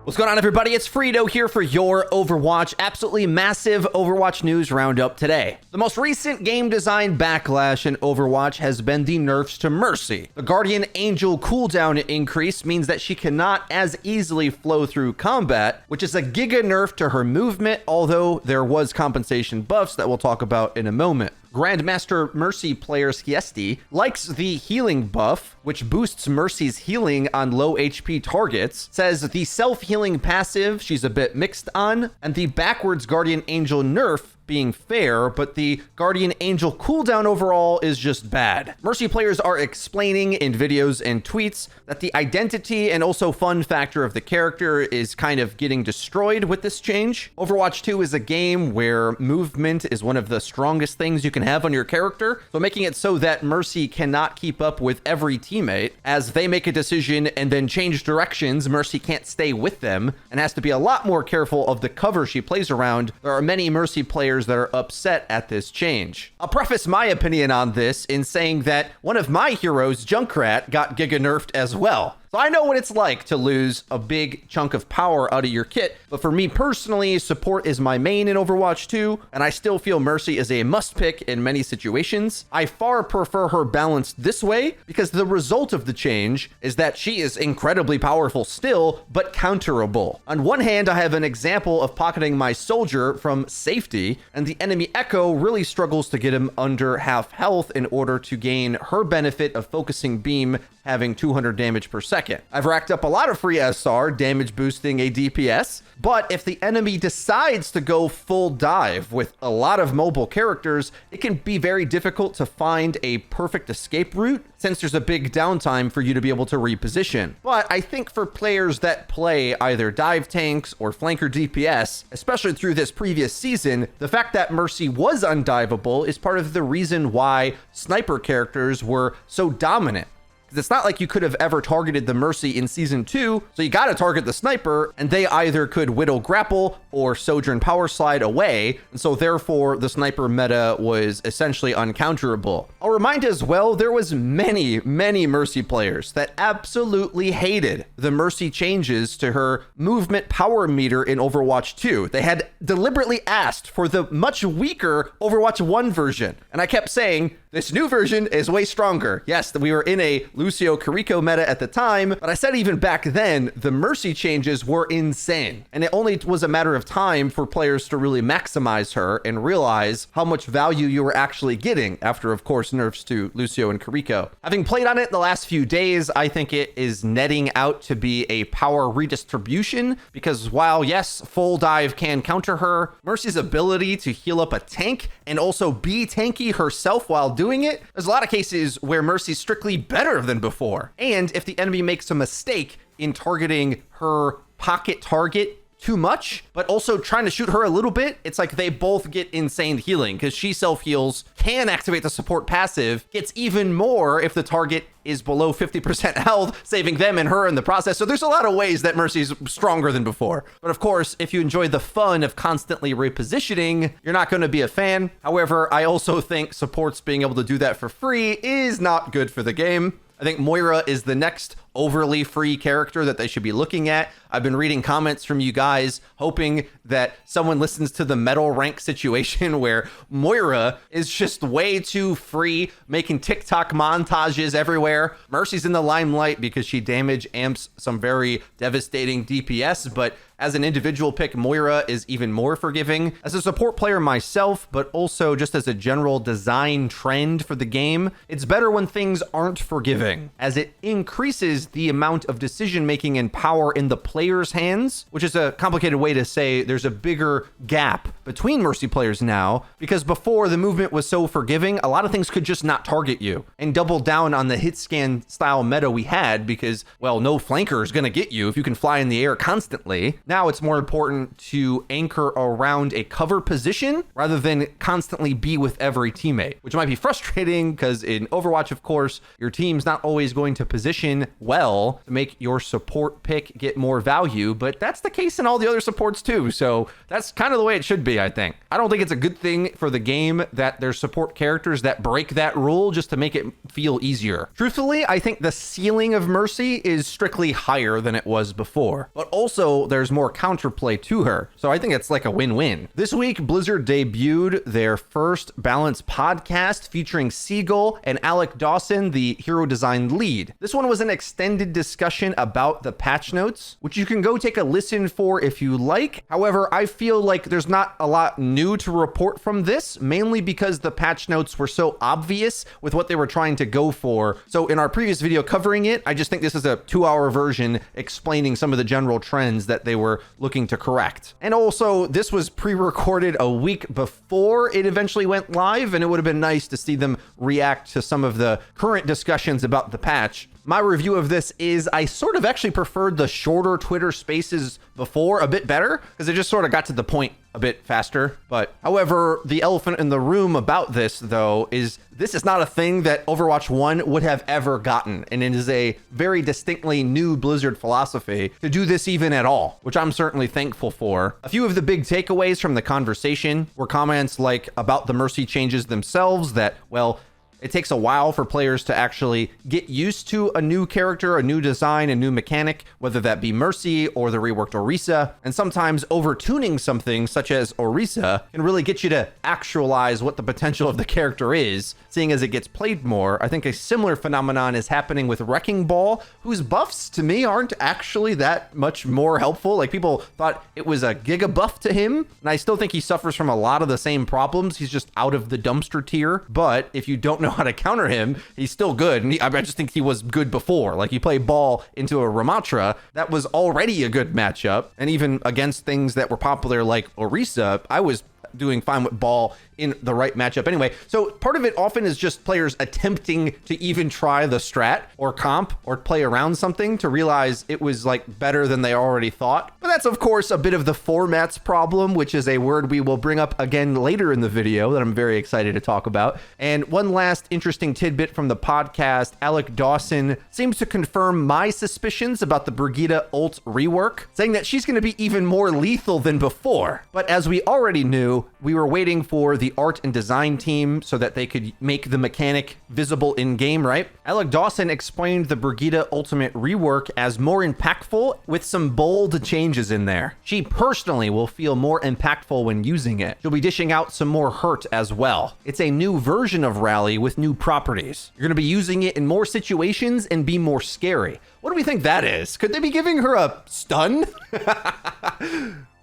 What's going on, everybody? It's Frito here for your Overwatch. Absolutely massive Overwatch news roundup today. The most recent game design backlash in Overwatch has been the nerfs to Mercy. The Guardian Angel cooldown increase means that she cannot as easily flow through combat, which is a giga nerf to her movement, although there was compensation buffs that we'll talk about in a moment. Grandmaster Mercy player Skiesti likes the healing buff, which boosts Mercy's healing on low HP targets, says the self-healing passive she's a bit mixed on, and the backwards Guardian Angel nerf being fair, but the Guardian Angel cooldown overall is just bad. Mercy players are explaining in videos and tweets that the identity and also fun factor of the character is kind of getting destroyed with this change. Overwatch 2 is a game where movement is one of the strongest things you can have on your character, so making it so that Mercy cannot keep up with every teammate. As they make a decision and then change directions, Mercy can't stay with them and has to be a lot more careful of the cover she plays around. There are many Mercy players that are upset at this change. I'll preface my opinion on this in saying that one of my heroes, Junkrat, got giga nerfed as well. So I know what it's like to lose a big chunk of power out of your kit, but for me personally, support is my main in Overwatch 2, and I still feel Mercy is a must pick in many situations. I far prefer her balanced this way because the result of the change is that she is incredibly powerful still, but counterable. On one hand, I have an example of pocketing my soldier from safety, and the enemy Echo really struggles to get him under half health in order to gain her benefit of focusing beam having 200 damage per second. I've racked up a lot of free SR, damage boosting a DPS, but if the enemy decides to go full dive with a lot of mobile characters, it can be very difficult to find a perfect escape route since there's a big downtime for you to be able to reposition. But I think for players that play either dive tanks or flanker DPS, especially through this previous season, the fact that Mercy was undiveable is part of the reason why sniper characters were so dominant. Because it's not like you could have ever targeted the Mercy in Season 2, so you gotta target the sniper, and they either could Whittle Grapple or Sojourn Power Slide away, and so therefore the sniper meta was essentially uncounterable. I'll remind as well, there was many Mercy players that absolutely hated the Mercy changes to her movement power meter in Overwatch 2. They had deliberately asked for the much weaker Overwatch 1 version, and I kept saying, this new version is way stronger. Yes, we were in a Lucio Kiriko meta at the time, but I said even back then, the Mercy changes were insane. And it only was a matter of time for players to really maximize her and realize how much value you were actually getting after, of course, nerfs to Lucio and Kiriko. Having played on it the last few days, I think it is netting out to be a power redistribution because while, yes, full dive can counter her, Mercy's ability to heal up a tank and also be tanky herself while doing it, there's a lot of cases where Mercy's strictly better than before. And if the enemy makes a mistake in targeting her pocket target too much, but also trying to shoot her a little bit, it's like they both get insane healing because she self-heals, can activate the support passive, gets even more if the target is below 50% health, saving them and her in the process. So there's a lot of ways that Mercy's stronger than before. But of course, if you enjoy the fun of constantly repositioning, you're not going to be a fan. However, I also think supports being able to do that for free is not good for the game. I think Moira is the next overly free character that they should be looking at. I've been reading comments from you guys hoping that someone listens to the medal rank situation where Moira is just way too free, making TikTok montages everywhere. Mercy's in the limelight because she damage amps some very devastating DPS, but as an individual pick, Moira is even more forgiving. As a support player myself, but also just as a general design trend for the game, it's better when things aren't forgiving, as it increases the amount of decision-making and power in the player's hands, which is a complicated way to say there's a bigger gap between Mercy players now, because before the movement was so forgiving, a lot of things could just not target you and double down on the hit scan style meta we had because, well, no flanker is going to get you if you can fly in the air constantly. Now it's more important to anchor around a cover position rather than constantly be with every teammate, which might be frustrating because in Overwatch, of course, your team's not always going to position well to make your support pick get more value, but that's the case in all the other supports too. So that's kind of the way it should be, I think. I don't think it's a good thing for the game that there's support characters that break that rule just to make it feel easier. Truthfully, I think the ceiling of Mercy is strictly higher than it was before, but also there's more counterplay to her. So I think it's like a win-win. This week, Blizzard debuted their first Balance podcast featuring Seagull and Alec Dawson, the hero design lead. This one was an extended discussion about the patch notes, which you can go take a listen for if you like. However, I feel like there's not a lot new to report from this, mainly because the patch notes were so obvious with what they were trying to go for. So in our previous video covering it, I just think this is a 2-hour version explaining some of the general trends that they were looking to correct. And also, this was pre-recorded a week before it eventually went live, and it would have been nice to see them react to some of the current discussions about the patch. My review of this is I sort of actually preferred the shorter Twitter spaces before a bit better because it just sort of got to the point a bit faster. But however, the elephant in the room about this, though, is this is not a thing that Overwatch 1 would have ever gotten. And it is a very distinctly new Blizzard philosophy to do this even at all, which I'm certainly thankful for. A few of the big takeaways from the conversation were comments like about the Mercy changes themselves that, well, it takes a while for players to actually get used to a new character, a new design, a new mechanic, whether that be Mercy or the reworked Orisa. And sometimes over-tuning something such as Orisa can really get you to actualize what the potential of the character is, seeing as it gets played more. I think a similar phenomenon is happening with Wrecking Ball, whose buffs to me aren't actually that much more helpful. Like, people thought it was a giga buff to him, and I still think he suffers from a lot of the same problems. He's just out of the dumpster tier. But if you don't know how to counter him, he's still good. And I just think he was good before. Like, you play Ball into a Ramatra, that was already a good matchup. And even against things that were popular like Orisa, I was doing fine with Ball in the right matchup anyway. So part of it often is just players attempting to even try the strat or comp or play around something to realize it was like better than they already thought. But that's of course a bit of the formats problem, which is a word we will bring up again later in the video that I'm very excited to talk about. And one last interesting tidbit from the podcast, Alec Dawson seems to confirm my suspicions about the Brigitte ult rework, saying that she's going to be even more lethal than before. But as we already knew, we were waiting for the art and design team so that they could make the mechanic visible in game, right? Alec Dawson explained the Brigitte Ultimate rework as more impactful with some bold changes in there. She personally will feel more impactful when using it. She'll be dishing out some more hurt as well. It's a new version of Rally with new properties. You're going to be using it in more situations and be more scary. What do we think that is? Could they be giving her a stun?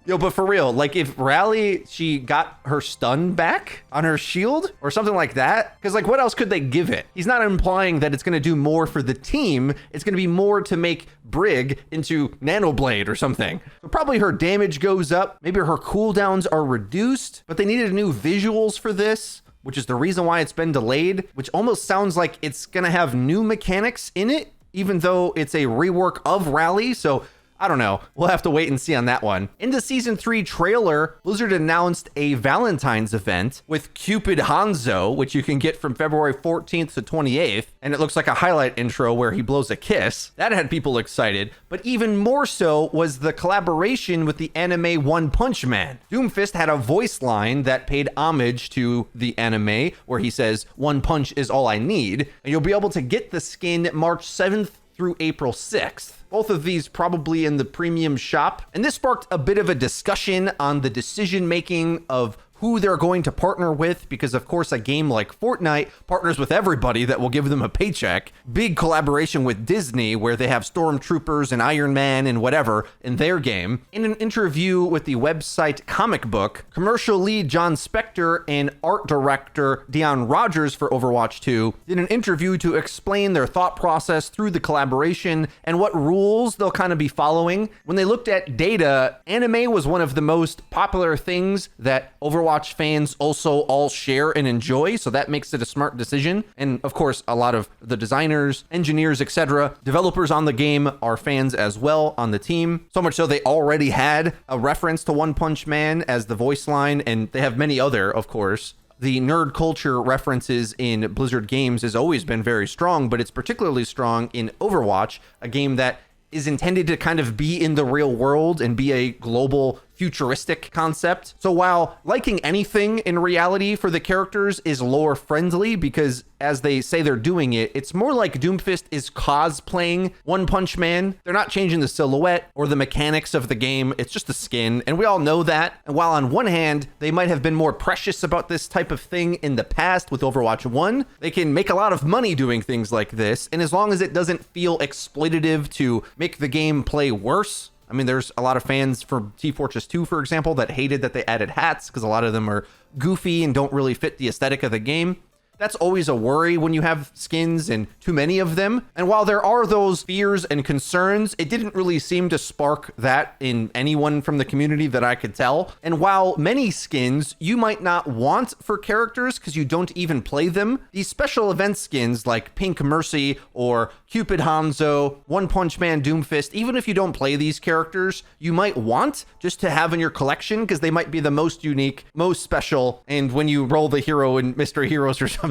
Yo, but for real, like if Rally, she got her stun back on her shield or something like that, because like what else could they give it? He's not implying that it's going to do more for the team. It's going to be more to make Brig into Nanoblade or something. So probably her damage goes up. Maybe her cooldowns are reduced, but they needed new visuals for this, which is the reason why it's been delayed, which almost sounds like it's going to have new mechanics in it, even though it's a rework of Rally. So I don't know. We'll have to wait and see on that one. In the Season 3 trailer, Blizzard announced a Valentine's event with Cupid Hanzo, which you can get from February 14th to 28th. And it looks like a highlight intro where he blows a kiss. That had people excited. But even more so was the collaboration with the anime One Punch Man. Doomfist had a voice line that paid homage to the anime where he says, "One punch is all I need." And you'll be able to get the skin March 7th through April 6th. Both of these probably in the premium shop. And this sparked a bit of a discussion on the decision making of who they're going to partner with, because of course a game like Fortnite partners with everybody that will give them a paycheck. Big collaboration with Disney where they have Stormtroopers and Iron Man and whatever in their game. In an interview with the website Comic Book, commercial lead John Spector and art director Dion Rogers for Overwatch 2 did an interview to explain their thought process through the collaboration and what rules they'll kind of be following. When they looked at data, anime was one of the most popular things that Overwatch Overwatch fans also all share and enjoy, so that makes it a smart decision. And of course, a lot of the designers, engineers, etc., developers on the game are fans as well on the team. So much so they already had a reference to One Punch Man as the voice line, and they have many other, of course. The nerd culture references in Blizzard games has always been very strong, but it's particularly strong in Overwatch, a game that is intended to kind of be in the real world and be a global futuristic concept. So while liking anything in reality for the characters is lore friendly, because as they say they're doing it, it's more like Doomfist is cosplaying One Punch Man. They're not changing the silhouette or the mechanics of the game. It's just the skin, and we all know that. And while on one hand, they might have been more precious about this type of thing in the past with Overwatch 1, they can make a lot of money doing things like this, and as long as it doesn't feel exploitative to make the game play worse. I mean, there's a lot of fans for Team Fortress 2, for example, that hated that they added hats because a lot of them are goofy and don't really fit the aesthetic of the game. That's always a worry when you have skins and too many of them. And while there are those fears and concerns, it didn't really seem to spark that in anyone from the community that I could tell. And while many skins you might not want for characters because you don't even play them, these special event skins like Pink Mercy or Cupid Hanzo, One Punch Man Doomfist, even if you don't play these characters, you might want just to have in your collection because they might be the most unique, most special, and when you roll the hero in Mystery Heroes or something,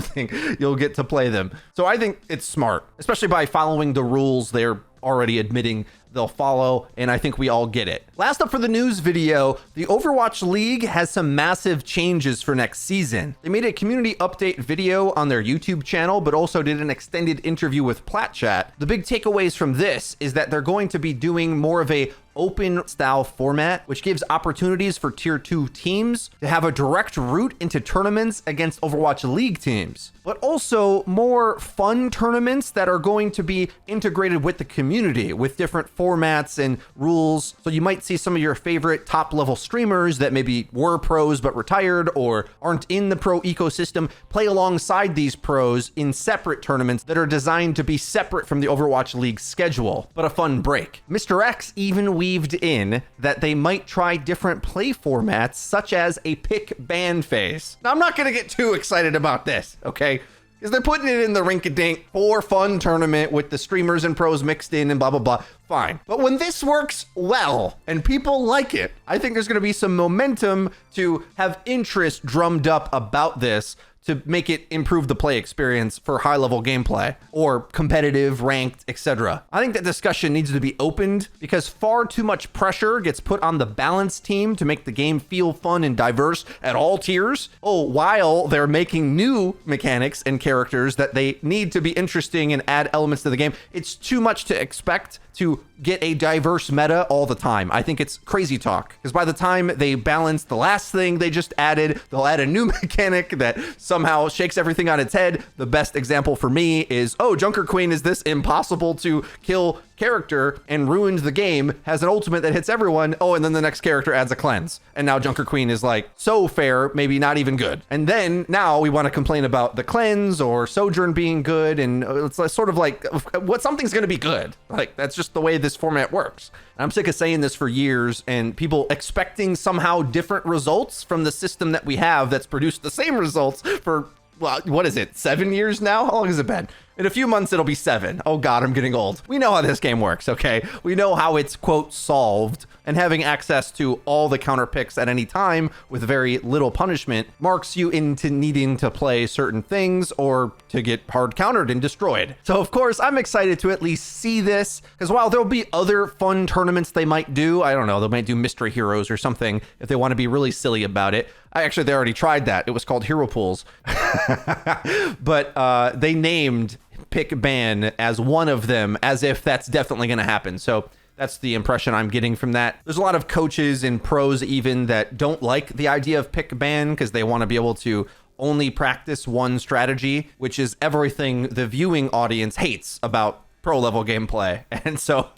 you'll get to play them. So I think it's smart, especially by following the rules they're already admitting they'll follow, and I think we all get it. Last up for the news video, the Overwatch League has some massive changes for next season. They made a community update video on their YouTube channel, but also did an extended interview with Chat. The big takeaways from this is that they're going to be doing more of a open style format, which gives opportunities for tier 2 teams to have a direct route into tournaments against Overwatch League teams, but also more fun tournaments that are going to be integrated with the community with different formats and rules. So you might see some of your favorite top level streamers that maybe were pros but retired or aren't in the pro ecosystem play alongside these pros in separate tournaments that are designed to be separate from the Overwatch League schedule, but a fun break. Mr. X even weaved in that they might try different play formats such as a pick ban phase. Now I'm not going to get too excited about this, okay? Because they're putting it in the rink-a-dink for fun tournament with the streamers and pros mixed in and blah, blah, blah. Fine. But when this works well and people like it, I think there's going to be some momentum to have interest drummed up about this to make it improve the play experience for high-level gameplay or competitive, ranked, etc. I think that discussion needs to be opened because far too much pressure gets put on the balance team to make the game feel fun and diverse at all tiers. Oh, while they're making new mechanics and characters that they need to be interesting and add elements to the game. It's too much to expect to get a diverse meta all the time. I think it's crazy talk because by the time they balance the last thing they just added, they'll add a new mechanic that somehow shakes everything on its head. The best example for me is, oh, Junker Queen is this impossible to kill character and ruined the game, has an ultimate that hits everyone. Oh, and then the next character adds a cleanse. And now Junker Queen is like so fair, maybe not even good. And then now we want to complain about the cleanse or Sojourn being good. And it's sort of like what something's going to be good. Like that's just the way this format works. I'm sick of saying this for years and people expecting somehow different results from the system that we have that's produced the same results for, well, what is it, 7 years now? How long has it been? In a few months, it'll be 7. Oh God, I'm getting old. We know how this game works, okay? We know how it's, quote, solved, and having access to all the counter picks at any time with very little punishment marks you into needing to play certain things or to get hard countered and destroyed. So of course, I'm excited to at least see this, because while there'll be other fun tournaments they might do, I don't know, they might do Mystery Heroes or something if they want to be really silly about it. They already tried that. It was called Hero Pools. But they named pick ban as one of them, as if that's definitely going to happen. So that's the impression I'm getting from that. There's a lot of coaches and pros even that don't like the idea of pick ban because they want to be able to only practice one strategy, which is everything the viewing audience hates about pro level gameplay. And so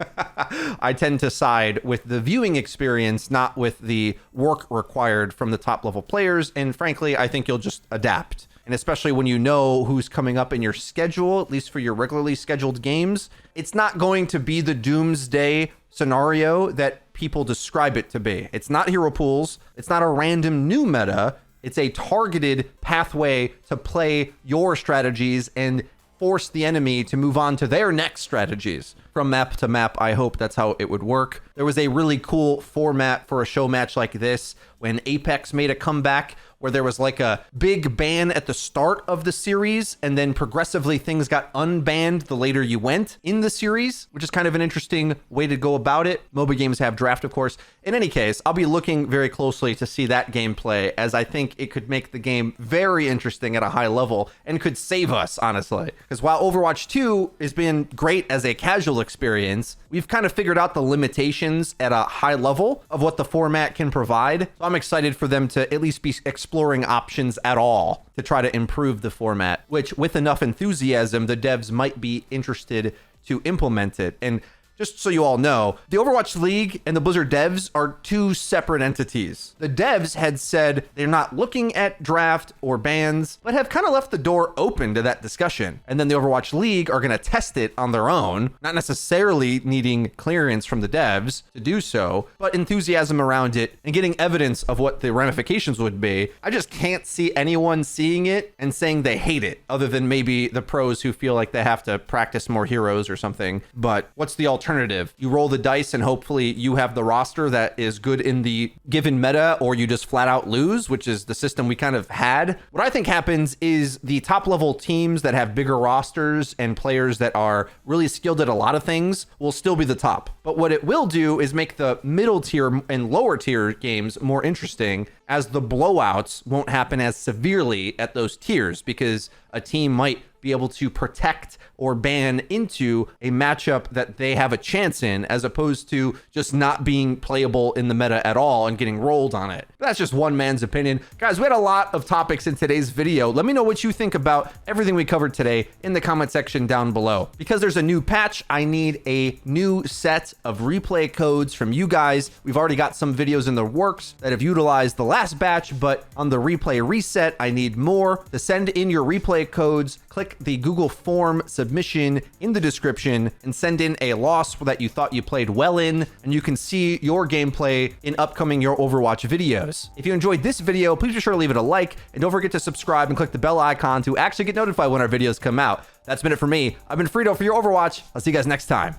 I tend to side with the viewing experience, not with the work required from the top level players. And frankly, I think you'll just adapt. And especially when you know who's coming up in your schedule, at least for your regularly scheduled games, it's not going to be the doomsday scenario that people describe it to be. It's not hero pools. It's not a random new meta. It's a targeted pathway to play your strategies and force the enemy to move on to their next strategies. From map to map, I hope that's how it would work. There was a really cool format for a show match like this when Apex made a comeback, where there was like a big ban at the start of the series, and then progressively things got unbanned the later you went in the series, which is kind of an interesting way to go about it. MOBA games have draft, of course. In any case, I'll be looking very closely to see that gameplay, as I think it could make the game very interesting at a high level and could save us, honestly. Because while Overwatch 2 has been great as a casual experience, we've kind of figured out the limitations at a high level of what the format can provide. So I'm excited for them to at least be exploring options at all to try to improve the format, which with enough enthusiasm, the devs might be interested to implement it. And just so you all know, the Overwatch League and the Blizzard devs are two separate entities. The devs had said they're not looking at draft or bans, but have kind of left the door open to that discussion. And then the Overwatch League are going to test it on their own, not necessarily needing clearance from the devs to do so, but enthusiasm around it and getting evidence of what the ramifications would be. I just can't see anyone seeing it and saying they hate it, other than maybe the pros who feel like they have to practice more heroes or something. But what's the alternative? You roll the dice and hopefully you have the roster that is good in the given meta, or you just flat out lose, which is the system we kind of had. What I think happens is the top level teams that have bigger rosters and players that are really skilled at a lot of things will still be the top. But what it will do is make the middle tier and lower tier games more interesting, as the blowouts won't happen as severely at those tiers, because a team might be able to protect or ban into a matchup that they have a chance in, as opposed to just not being playable in the meta at all and getting rolled on it. But that's just one man's opinion. Guys, we had a lot of topics in today's video. Let me know what you think about everything we covered today in the comment section down below. Because there's a new patch, I need a new set of replay codes from you guys. We've already got some videos in the works that have utilized the last batch, but on the replay reset, I need more. To send in your replay codes, click the Google form submission in the description and send in a loss that you thought you played well in, and you can see your gameplay in upcoming Your Overwatch videos. If you enjoyed this video, please be sure to leave it a like, and don't forget to subscribe and click the bell icon to actually get notified when our videos come out. That's been it for me. I've been Frito for Your Overwatch. I'll see you guys next time.